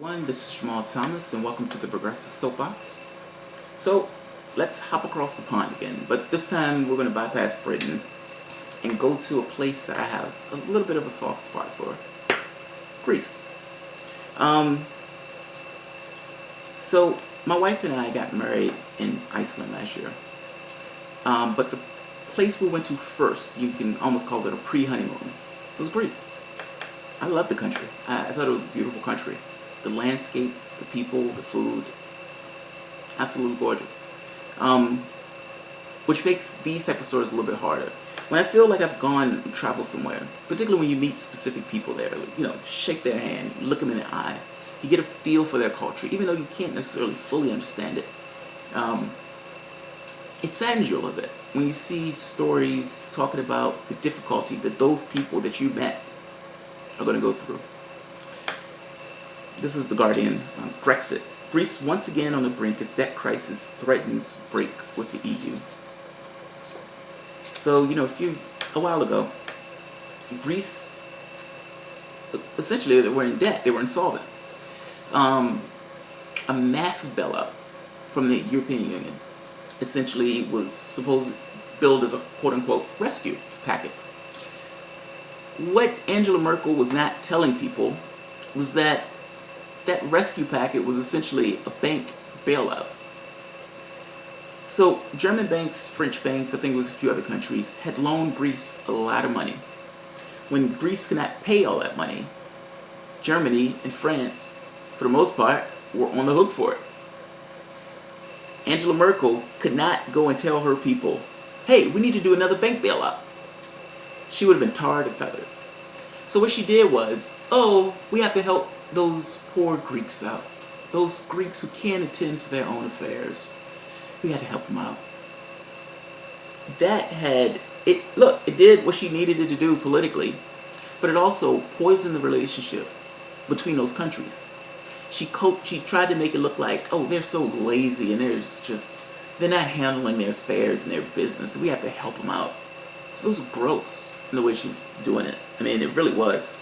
This is Jamarl Thomas, and welcome to the Progressive Soapbox. So, let's hop across the pond again, but this time we're going to bypass Britain and go to a place that I have a little bit of a soft spot for, Greece. So, my wife and I got married in Iceland last year, but the place we went to first, you can almost call it a pre-honeymoon, was Greece. I love the country. I thought it was a beautiful country. The landscape, the people, the food, absolutely gorgeous. Which makes these type of stories a little bit harder. When I feel like I've gone and traveled somewhere, particularly when you meet specific people there, shake their hand, look them in the eye, you get a feel for their culture, even though you can't necessarily fully understand it. It saddens you a little bit when you see stories talking about the difficulty that those people that you met are going to go through. This is The Guardian. Grexit. Greece once again on the brink as debt crisis threatens break with the EU. So, a while ago, Greece, essentially, they were in debt. They were insolvent. A massive bailout from the European Union essentially was supposed to build as a quote-unquote rescue packet. What Angela Merkel was not telling people was that rescue packet was essentially a bank bailout. So German banks, French banks, I think it was a few other countries, had loaned Greece a lot of money. When Greece could not pay all that money, Germany and France, for the most part, were on the hook for it. Angela Merkel could not go and tell her people, hey, we need to do another bank bailout. She would have been tarred and feathered. So what she did was, we have to help those poor Greeks out. Those Greeks who can't attend to their own affairs. We had to help them out. It did what she needed it to do politically, but it also poisoned the relationship between those countries. She tried to make it look like, they're so lazy and they're not handling their affairs and their business. So we have to help them out. It was gross in the way she was doing it. I mean, it really was.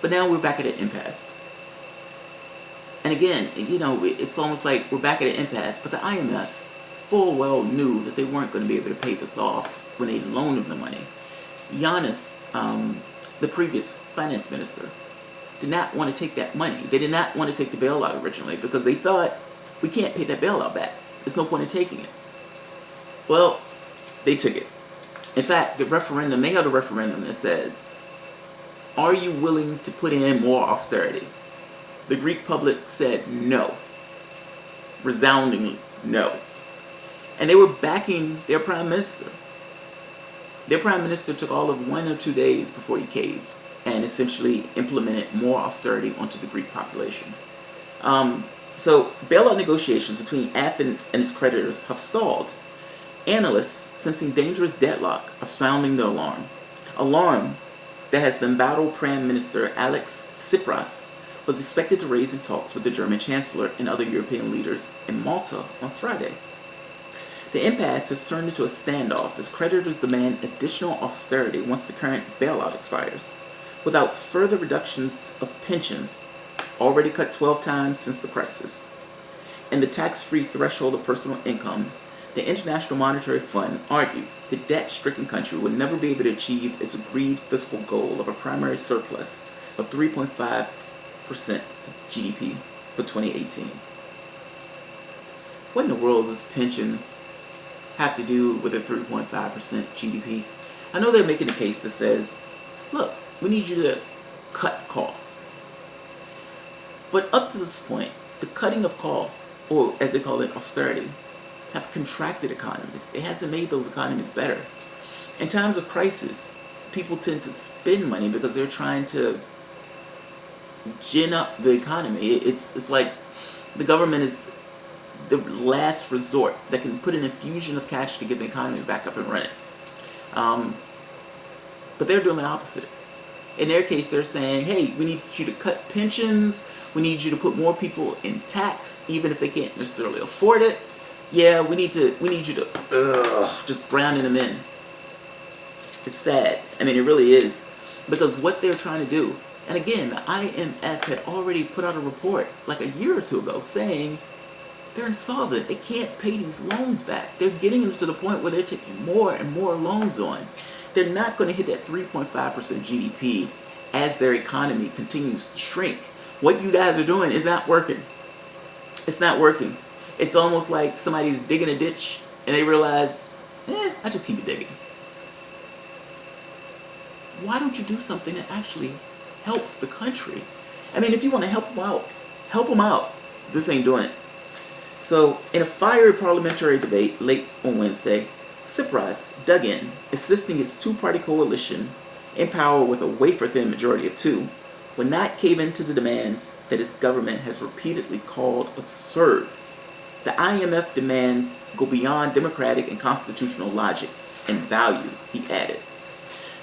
But now we're back at an impasse. And again, it's almost like we're back at an impasse, but the IMF full well knew that they weren't going to be able to pay this off when they loaned them the money. Giannis, the previous finance minister, did not want to take that money. They did not want to take the bailout originally because they thought, we can't pay that bailout back. There's no point in taking it. Well, they took it. In fact, they held a referendum that said, are you willing to put in more austerity? The Greek public said no. Resoundingly no. And they were backing their prime minister. Their prime minister took all of 1 or 2 days before he caved and essentially implemented more austerity onto the Greek population. So bailout negotiations between Athens and its creditors have stalled. Analysts, sensing dangerous deadlock, are sounding the alarm. Alarm that has the embattled Prime Minister Alex Tsipras was expected to raise in talks with the German Chancellor and other European leaders in Malta on Friday. The impasse has turned into a standoff as creditors demand additional austerity once the current bailout expires, without further reductions of pensions, already cut 12 times since the crisis, and the tax-free threshold of personal incomes. The International Monetary Fund argues the debt-stricken country will never be able to achieve its agreed fiscal goal of a primary surplus of 3.5% GDP for 2018. What in the world does pensions have to do with a 3.5% GDP? I know they're making a case that says, look, we need you to cut costs. But up to this point, the cutting of costs, or as they call it, austerity, have contracted economies. It hasn't made those economies better. In times of crisis, people tend to spend money because they're trying to gin up the economy. It's like the government is the last resort that can put an infusion of cash to get the economy back up and running. But they're doing the opposite. In their case, they're saying, hey, we need you to cut pensions. We need you to put more people in tax, even if they can't necessarily afford it. Yeah, we need you to just browning them in. It's sad. I mean, it really is. Because what they're trying to do, And again, the IMF had already put out a report like a year or two ago saying they're insolvent. They can't pay these loans back. They're getting them to the point where they're taking more and more loans on. They're not going to hit that 3.5% GDP as their economy continues to shrink. What you guys are doing is not working. It's not working. It's almost like somebody's digging a ditch and they realize, I just keep it digging. Why don't you do something that actually helps the country? I mean, if you want to help them out, help them out. This ain't doing it. So, in a fiery parliamentary debate late on Wednesday, Tsipras dug in, assisting his two-party coalition, in power with a wafer-thin majority of 2, would not cave into the demands that his government has repeatedly called absurd. The IMF demands go beyond democratic and constitutional logic and value, he added.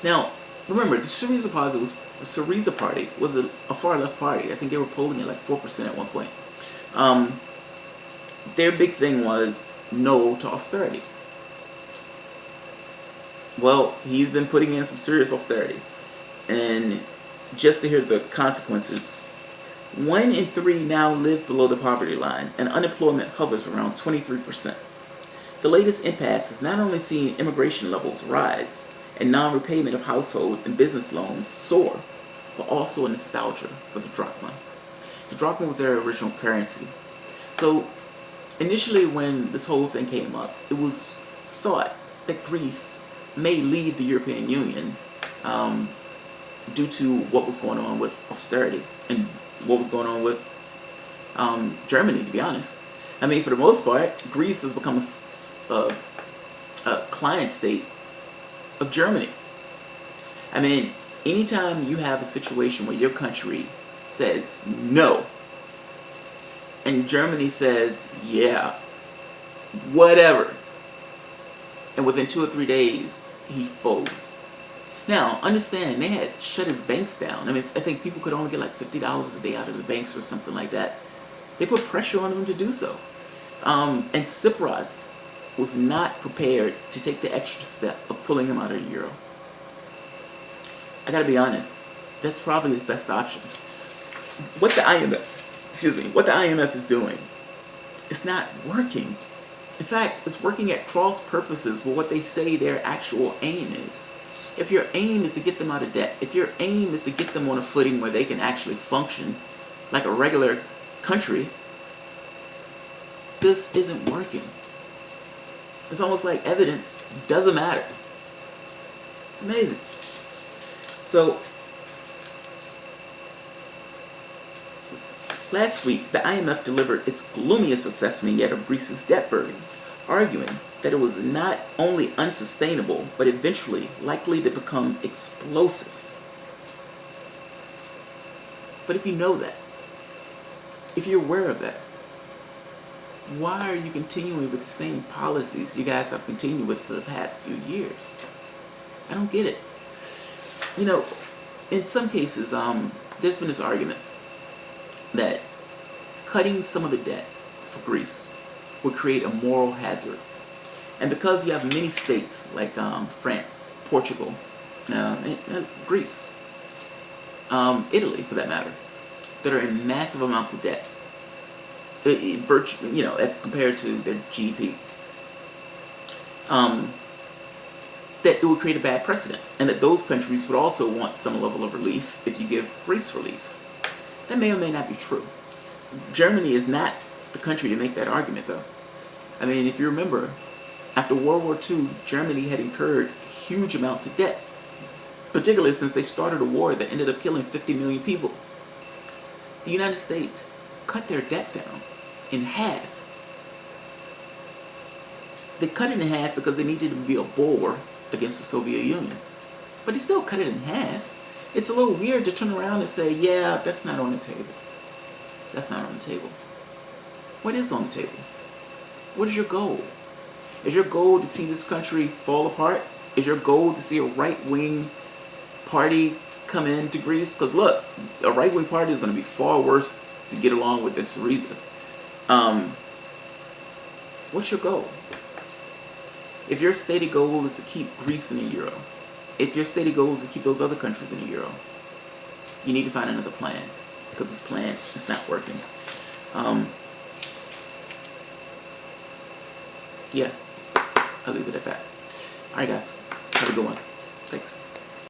Now, remember, the Syriza Party was a far-left party. I think they were polling at like 4% at one point. Their big thing was no to austerity. Well, he's been putting in some serious austerity. And just to hear the consequences, 1 in 3 now live below the poverty line, and unemployment hovers around 23%. The latest impasse has not only seen immigration levels rise and non-repayment of household and business loans soar, but also a nostalgia for the drachma. The drachma was their original currency. So, initially when this whole thing came up, it was thought that Greece may leave the European Union due to what was going on with austerity and what was going on with Germany, to be honest. I mean, for the most part, Greece has become a client state of Germany. I mean, anytime you have a situation where your country says no, and Germany says, yeah, whatever, and within 2 or 3 days, he folds. Now, understand, they had shut his banks down. I mean, I think people could only get like $50 a day out of the banks or something like that. They put pressure on him to do so. And Tsipras was not prepared to take the extra step of pulling him out of the euro. I gotta be honest, that's probably his best option. What the IMF is doing, it's not working. In fact, it's working at cross purposes with what they say their actual aim is. If your aim is to get them out of debt, if your aim is to get them on a footing where they can actually function like a regular country, this isn't working. It's almost like evidence doesn't matter. It's amazing. So, last week, the IMF delivered its gloomiest assessment yet of Greece's debt burden, arguing that it was not only unsustainable, but eventually likely to become explosive. But if you know that, if you're aware of that, why are you continuing with the same policies you guys have continued with for the past few years? I don't get it. You know, in some cases, there's been this argument that cutting some of the debt for Greece would create a moral hazard. And because you have many states like France, Portugal, and Greece, Italy for that matter, that are in massive amounts of debt, virtually, as compared to their GDP, that it would create a bad precedent, and that those countries would also want some level of relief if you give Greece relief. That may or may not be true. Germany is not the country to make that argument, though. I mean, if you remember, after World War II, Germany had incurred huge amounts of debt, particularly since they started a war that ended up killing 50 million people. The United States cut their debt down in half. They cut it in half because they needed to be a bulwark against the Soviet Union. But they still cut it in half. It's a little weird to turn around and say, yeah, that's not on the table. That's not on the table. What is on the table? What is your goal? Is your goal to see this country fall apart? Is your goal to see a right-wing party come into Greece? Because look, a right-wing party is going to be far worse to get along with than Syriza. What's your goal? If your stated goal is to keep Greece in the euro, if your stated goal is to keep those other countries in the euro, You need to find another plan, because this plan is not working. Yeah, I'll leave it at that. Alright guys, have a good one. Thanks.